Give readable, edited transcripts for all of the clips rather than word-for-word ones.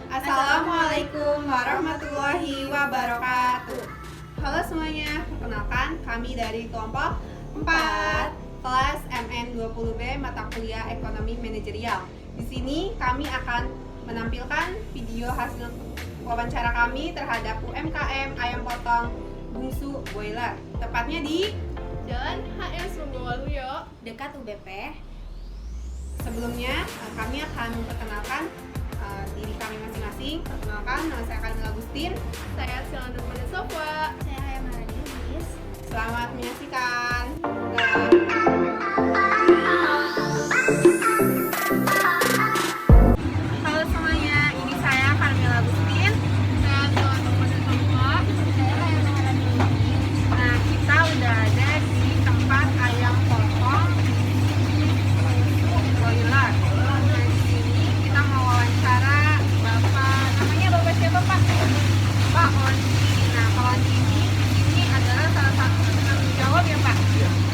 Assalamualaikum warahmatullahi wabarakatuh. Halo semuanya, perkenalkan kami dari kelompok 4 kelas MN20B mata kuliah Ekonomi Manajerial. Di sini kami akan menampilkan video hasil wawancara kami terhadap UMKM ayam potong Bungsu Boiler, tepatnya di Jalan HM Sungguwaluyo, dekat UBP. Sebelumnya kami akan memperkenalkan diri kami masing-masing. Perkenalkan, nama saya Kamila Agustin. saya Silanda Pada Sofwa. Saya Hayam Maradis. Selamat menyaksikan. Halo semuanya, ini saya Kamila Agustin. Saya Silanda Pada Sofwa. Saya Hayam Maradis. Nah, kita udah ada di tempat ayam potong Boiler. Nah, di sini kita mau wawancara Bapak siapa Pak? Pak Ondi. Nah, Pak Ondi ini adalah salah satu penanggung jawab ya Pak?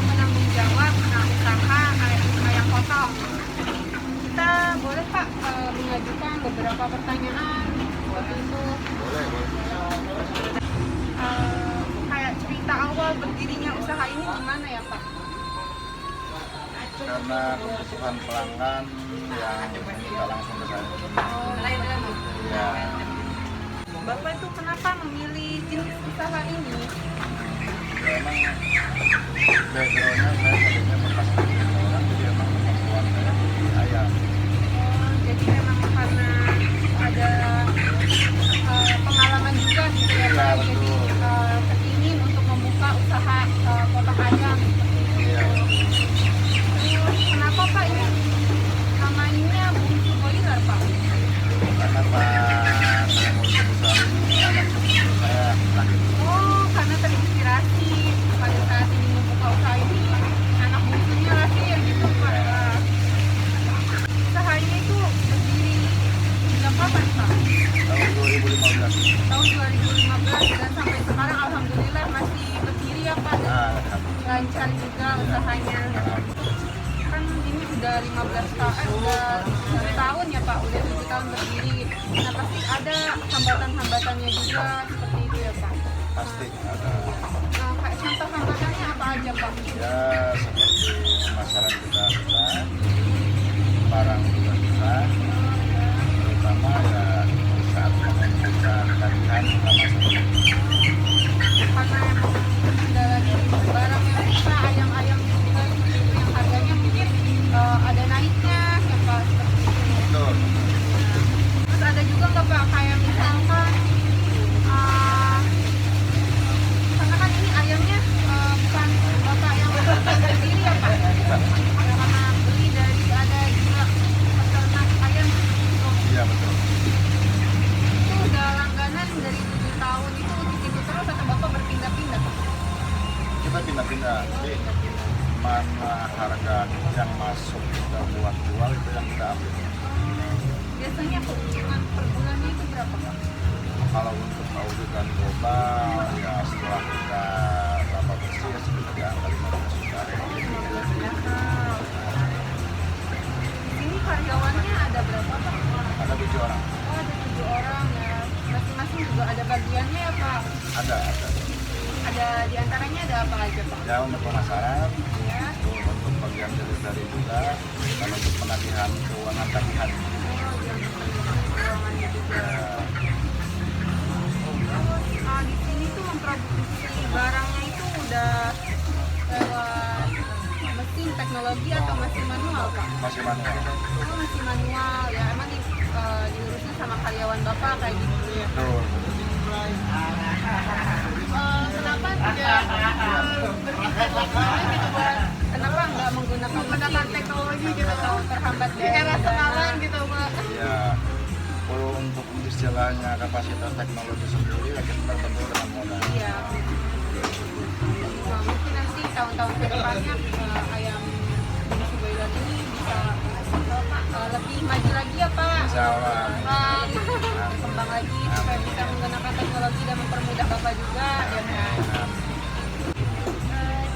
Penanggung jawab usaha ayam potong. Kita boleh Pak mengajukan beberapa pertanyaan seperti itu. Boleh. Kayak cerita awal berdirinya usaha ini gimana ya Pak? Karena kebutuhan pelanggan yang minta langsung ke saya. Ya, Bapak itu kenapa memilih jenis usaha ini? memang backgroundnya saya tadinya bekas orang, jadi emang kemampuan saya di ayam. Jadi memang karena ada pengalaman juga gitu ya Pak. Iya, Jadi betul. kepingin untuk membuka usaha potong ayam seperti itu. Iya. Terus kenapa Pak ini namanya Bungsu Boiler Pak? Karena pas saya mau usaha ini, anak cucu saya lahir. Oh, karena terinspirasi pada saat ini membuka usaha ini anak bungsunya lahir gitu Pak. Usahanya itu berdiri sejak kapan Pak? Tahun 2015. Tahun 2015 dan sampai sekarang alhamdulillah masih berdiri ya Pak. Dan lancar juga usahanya. Kan ini udah 15 tahun, udah 7 tahun ya Pak, udah 7 tahun berdiri. Nah pasti ada hambatan-hambatannya juga seperti itu ya Pak. Pasti ada. Nah, kayak contoh hambatannya apa aja Pak? Ya, seperti pemasaran kita susah, barang juga susah, terutama ya saat menentukan tagihan sama seperti Karena emang kendala dari barang yang susah, ayam-ayam juga seperti itu yang harganya mungkin ada naiknya ya Pak, seperti itu. itu. Terus ada juga nggak Pak kayak misalkan karena kan ini ayamnya bukan Bapak yang sendiri ya Pak, karena beli dari ada juga peternak ayam gitu. Iya betul. Itu udah langganan dari 7 tahun itu di situ terus atau Bapak berpindah-pindah? Kita pindah-pindah. Jadi mana harga yang masuk kita buat jual itu yang kita ambil. Biasanya keuntungan per bulannya itu berapa Pak? Kalau untuk auditan global ya setelah kita dapat bersih ya sekitar di angka 15 juta. Ini karyawannya ada berapa Pak? Ada 7 orang. Oh, ada 7 orang ya. Masing-masing juga ada bagiannya ya Pak. Ada. Ada diantaranya ada apa aja Pak? Ya untuk pemasaran, Ya. untuk bagian dari juga, dan untuk penagihan keuangan tagihan. Oh, yang keuangannya juga. Di sini tuh memproduksi barangnya itu udah lewat mesin teknologi atau masih manual Pak? Masih manual. Oh, masih manual ya. Emang diurusin sama karyawan Bapak kayak gitu ya? Betul. Kenapa tidak berteknologi gitu Pak? Kenapa nggak menggunakan teknologi gitu atau terhambat di era sekarang gitu Pak? Ya, kalau untuk istilahnya kapasitas teknologi sendiri ya kita terbentuk dengan modal. Iya. Nah, mungkin nanti tahun-tahun ke depannya ayam Bungsu Boiler ini bisa lebih maju lagi ya Pak. Insya Allah. Berkembang lagi supaya bisa menggunakan teknologi dan mempermudah Bapak juga ya Pak.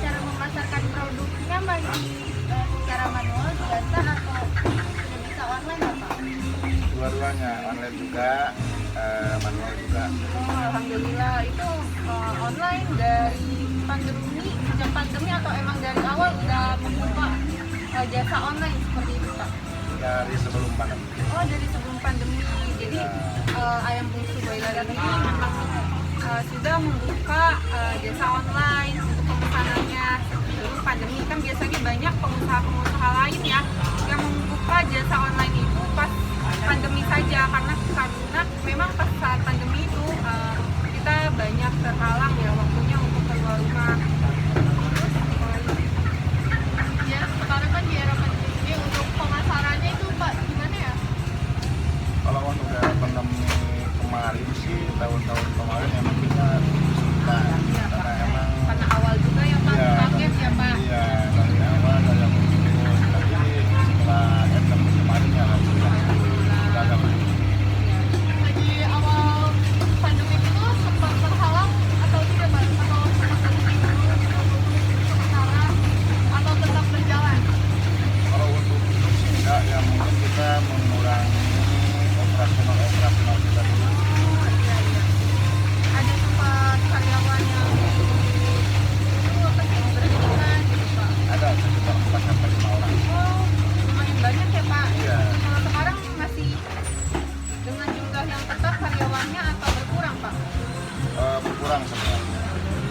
Cara memasarkan produknya masih secara manual biasa atau sudah bisa online Bapak? Dua-duanya online juga, manual juga. Oh, alhamdulillah. Itu online dari sejak pandemi atau emang dari awal udah membuka jasa online seperti itu, Pak? Dari sebelum pandemi. Oh, dari sebelum pandemi. Jadi ayam bungsu Boyladan ini memang sudah membuka jasa online untuk pemesanannya sebelum pandemi. Kan biasanya banyak pengusaha-pengusaha lain ya yang membuka jasa online itu pas pandemi saja, karena memang pas saat pandemi itu kita banyak terhalang ya waktunya untuk keluar rumah. Ya, sekarang kan di era pandemi ini untuk pemasarannya itu Pak gimana ya? Kalau untuk daerah pandemi kemarin sih, tahun-tahun kemarin emang kita kesulitan. Karena emang Karena awal juga ya Pak, Iya, kaget ya Pak. iya, dari awal ada muncul, tapi setelah pandemi kemarin ya alhamdulillah udah agak baik. Lagi awal pandemi itu sempat terhalang atau tidak Pak? Atau sempat berhenti dulu gitu sementara atau tetap berjalan? Kalau untuk itu sih enggak, ya mungkin kita mengurangi operasional kita dulu. Ada sempat karyawan yang berhentikan gitu Pak. Ada sekitar 4-5 orang. Oh, lumayan banyak ya Pak. Iya. Kalau sekarang masih dengan jumlah yang tetap karyawannya atau berkurang Pak? Berkurang sebenarnya.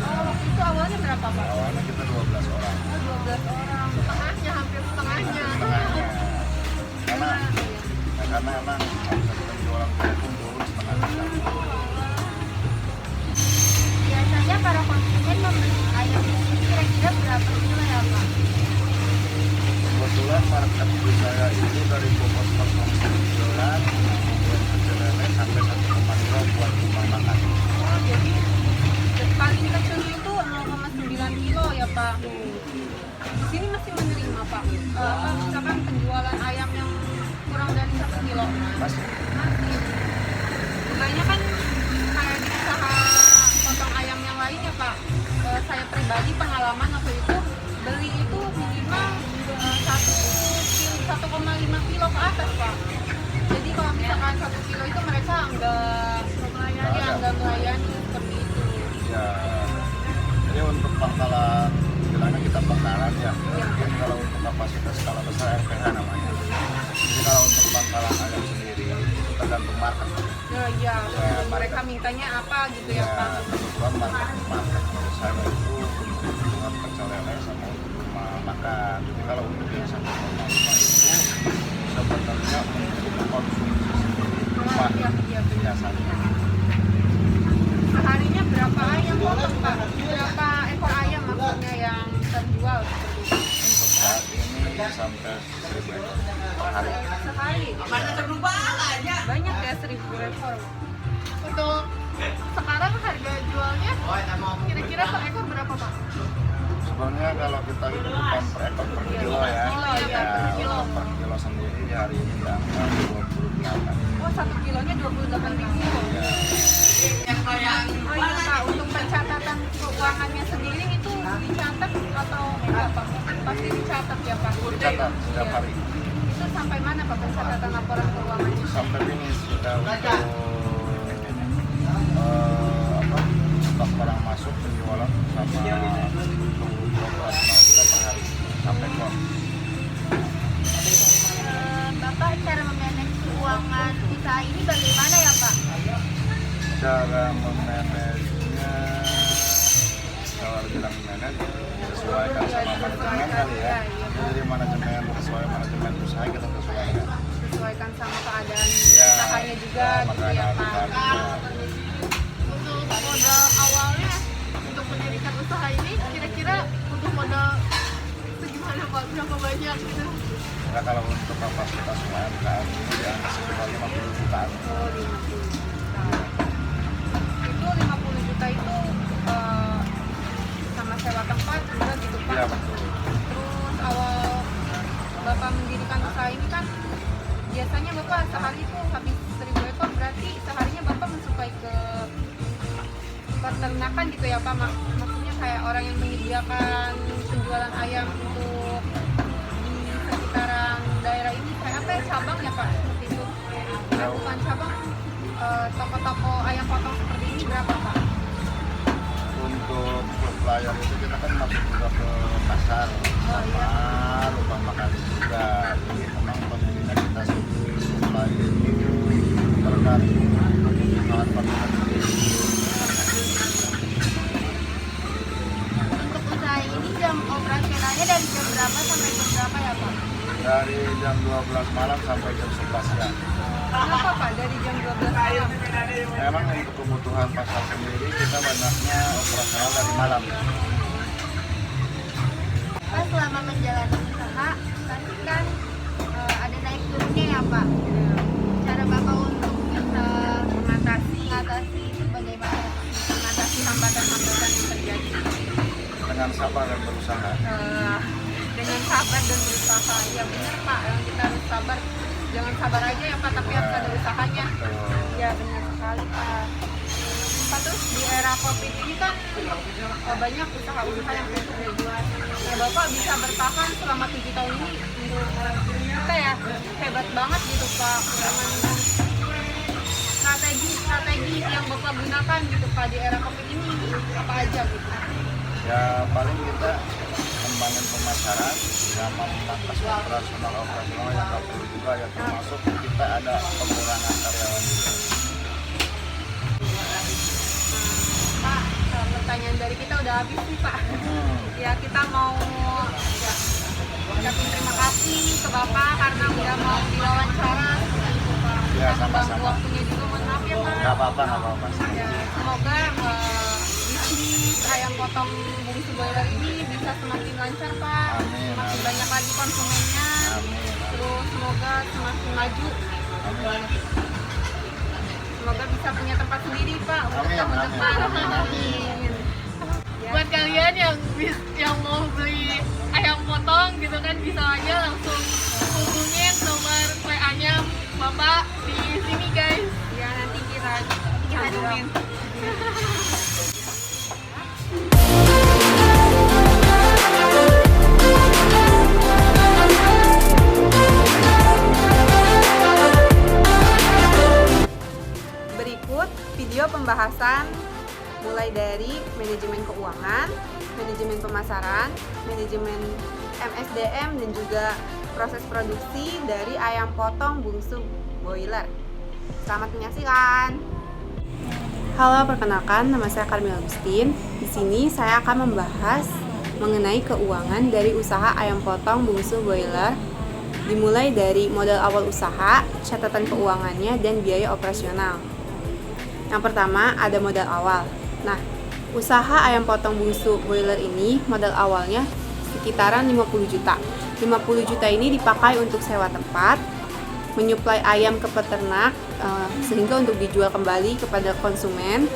Oh, waktu itu awalnya berapa Pak? Awalnya kita 12 orang. Oh, 12 orang. Setengahnya, hampir setengahnya. Setengahnya. Karena emang omset penjualan kita pun turun setengah. Biasanya para konsumen membeli ayam ini kira-kira berapa kilo ya Pak? Kebetulan market di saya itu dari bobot 0,9 buat pecel lele sampai 1,2 buat rumah makan. Oh, jadi paling kecilnya itu 0,9 kilo ya Pak. Di sini masih menerima Pak. Misalkan penjualan ayam yang kurang dari 1 kilo. Masih. Masih. Kebanyakan kayak di usaha potong ayam yang lain ya Pak. Saya pribadi pengalaman waktu itu beli itu minimal 1,5 kilo ke atas Pak. Jadi kalau misalkan 1 kilo itu mereka nggak melayani seperti itu. Ya, jadi untuk pangkalan, bilangnya kita pangkalan ya. Mungkin kalau untuk kapasitas skala besar RPH namanya. Jadi kalau untuk pangkalan ayam sendiri itu tergantung market. Iya, mereka mintanya apa gitu ya Pak. Kebetulan market menurut saya itu untuk kebutuhan pecel lele sama untuk rumah makan. Jadi kalau untuk yang 1,5 itu sebenarnya untuk konsumsi sendiri rumah Iya, benar. biasanya. Seharinya berapa ayam potong Pak? Berapa ekor ayam maksudnya yang terjual seperti itu? Untuk saat ini sampai 1.000 ekor per hari. Sehari? Banyak ya 1.000 ekor. Untuk sekarang harga jualnya kira-kira per ekor berapa Pak? Sebenarnya kalau kita hitungkan per ekor per kilo ya, Iya, per kilo. untuk per kilo sendiri di hari ini di angka 28. Oh, 1 kilonya 28.000. Ya, Oh iya Pak, untuk pencatatan keuangannya sendiri itu dicatat atau enggak Pak? Pasti dicatat ya Pak? dicatat setiap Iya. hari. Itu sampai mana Pak pencatatan laporan keuangannya? Sampai finish kita untuk stok barang masuk, penjualan sama untuk operasional kita per hari sampai kok. Bapak cara memanage keuangan usaha ini bagaimana ya Pak? Cara memanagenya, kalau bilang manage sesuaikan sama manajemen kali ya. Jadi manajemen sesuai manajemen usaha kita sesuaikan. Sesuaikan sama keadaan Ya, usahanya juga gitu ya Pak. Untuk modal awalnya untuk mendirikan usaha ini kira-kira untuk modal segimana Pak? Berapa banyak gitu? Nah, kalau untuk kapasitas UMKM ini ya sekitar 50 jutaan. Oh, 50 juta. Itu 50 juta itu sama sewa tempat juga gitu Pak. Iya betul. Terus awal Bapak mendirikan usaha ini kan biasanya Bapak sehari itu habis 1.000 ekor, berarti seharinya Bapak mensuplai ke peternakan gitu ya Pak. Maksudnya kayak orang yang menyediakan penjualan ayam untuk di sekitaran daerah ini kayak apa ya, cabang ya Pak, seperti itu. Ya, Bukan cabang toko-toko ayam potong seperti ini berapa Pak? Untuk supplier itu kita kan masuk juga ke pasar sama rumah makan juga. Jadi memang posisinya kita supply itu tergantung kebutuhan konsumen sendiri. Untuk usaha ini jam operasionalnya dari jam berapa sampai jam berapa ya Pak? Dari jam 12 malam sampai jam 11 siang. Kenapa Pak dari jam 12 malam? Memang untuk kebutuhan pasar sendiri kita banyaknya operasional dari malam. Pak, selama menjalani usaha pasti kan ada naik turunnya ya Pak. Cara Bapak untuk bisa mengatasi itu bagaimana? Mengatasi hambatan-hambatan yang terjadi. Dengan sabar dan berusaha. Dengan sabar dan berusaha. Ya benar Pak, yang kita harus sabar. Jangan sabar aja ya Pak, tapi harus ada usahanya. Ya benar sekali Pak. Pak, terus di era COVID ini kan banyak usaha-usaha yang tutup. Nah Bapak bisa bertahan selama 7 tahun ini untuk kita ya hebat banget gitu Pak. Dengan strategi yang Bapak gunakan gitu Pak di era COVID ini apa aja gitu? Ya paling kita membangun pemasaran sama memangkas operasional yang nggak perlu juga ya, termasuk kita ada pengurangan karyawan juga. Pak, pertanyaan dari kita udah habis nih Pak. Ya kita mau ucapin terima kasih ke Bapak karena udah mau diwawancara gitu Pak. Ya, Kita sama-sama. mengganggu waktunya juga, mohon maaf ya Pak. Nggak apa-apa. Ya, semoga bisnis ayam potong bungsu boiler ini bisa semakin lancar Pak. Amin, Semakin amin. banyak lagi konsumennya. Amin. Terus semoga semakin maju. Amin. Semoga bisa punya tempat sendiri Pak untuk Amin, tahun amin, depan. amin, Amin. Buat kalian yang mau beli ayam potong gitu kan bisa aja langsung hubungin nomor WA-nya Bapak di sini guys. Ya nanti kita cantumin. Berikut video pembahasan mulai dari manajemen keuangan, manajemen pemasaran, manajemen MSDM, dan juga proses produksi dari ayam potong bungsu boiler. Selamat menyaksikan. Halo, perkenalkan nama saya Karmel Agustin. Di sini saya akan membahas mengenai keuangan dari usaha ayam potong bungsu boiler, dimulai dari modal awal usaha, catatan keuangannya, dan biaya operasional. Yang pertama ada modal awal. Nah, usaha ayam potong bungsu boiler ini modal awalnya sekitaran 50 juta. 50 juta ini dipakai untuk sewa tempat, menyuplai ayam ke peternak sehingga untuk dijual kembali kepada konsumen.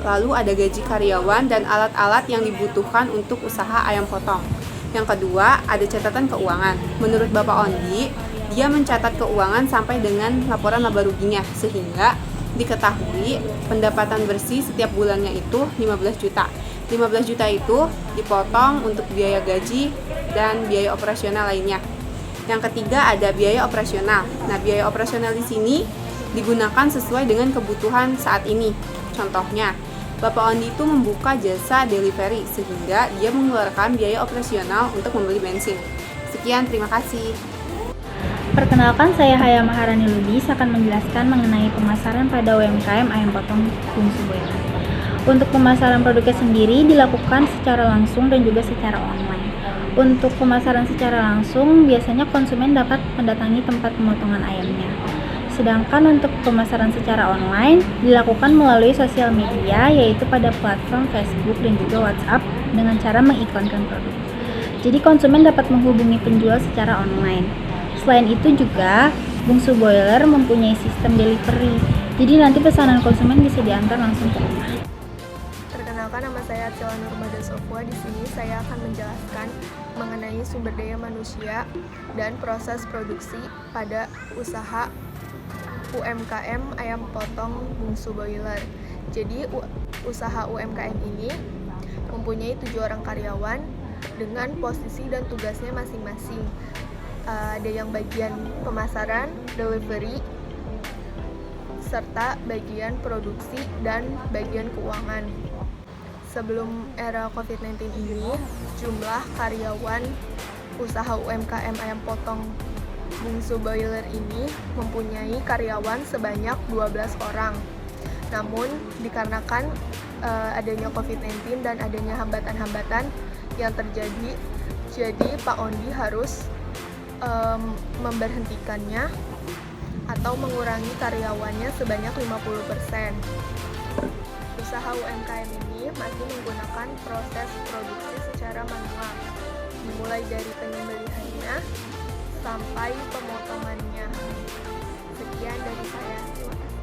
Lalu ada gaji karyawan dan alat-alat yang dibutuhkan untuk usaha ayam potong. Yang kedua, ada catatan keuangan. Menurut Bapak Ondi, dia mencatat keuangan sampai dengan laporan laba ruginya sehingga diketahui pendapatan bersih setiap bulannya itu 15 juta. 15 juta itu dipotong untuk biaya gaji dan biaya operasional lainnya. Yang ketiga ada biaya operasional. Nah, biaya operasional di sini digunakan sesuai dengan kebutuhan saat ini. Contohnya, Bapak Ondi itu membuka jasa delivery sehingga dia mengeluarkan biaya operasional untuk membeli bensin. Sekian, terima kasih. Perkenalkan, saya Haya Maharani Lubis akan menjelaskan mengenai pemasaran pada UMKM ayam potong bungsu boiler. Untuk pemasaran produknya sendiri dilakukan secara langsung dan juga secara online. Untuk pemasaran secara langsung, biasanya konsumen dapat mendatangi tempat pemotongan ayamnya. Sedangkan untuk pemasaran secara online dilakukan melalui sosial media, yaitu pada platform Facebook dan juga WhatsApp dengan cara mengiklankan produk. Jadi konsumen dapat menghubungi penjual secara online. Selain itu juga, bungsu boiler mempunyai sistem delivery. Jadi nanti pesanan konsumen bisa diantar langsung ke rumah. Perkenalkan, nama saya Atsila Nurmada Sofwa. Di sini saya akan menjelaskan mengenai sumber daya manusia dan proses produksi pada usaha UMKM ayam potong bungsu boiler. Jadi usaha UMKM ini mempunyai 7 orang karyawan dengan posisi dan tugasnya masing-masing. Ada yang bagian pemasaran, delivery, serta bagian produksi dan bagian keuangan. Sebelum era COVID-19 ini, jumlah karyawan usaha UMKM ayam potong bungsu boiler ini mempunyai karyawan sebanyak 12 orang. Namun, dikarenakan adanya COVID-19 dan adanya hambatan-hambatan yang terjadi, jadi Pak Ondi harus memberhentikannya atau mengurangi karyawannya sebanyak 50%. Usaha UMKM ini masih menggunakan proses produksi secara manual, dimulai dari penyembelihannya sampai pemotongannya. Sekian dari saya. Terima kasih.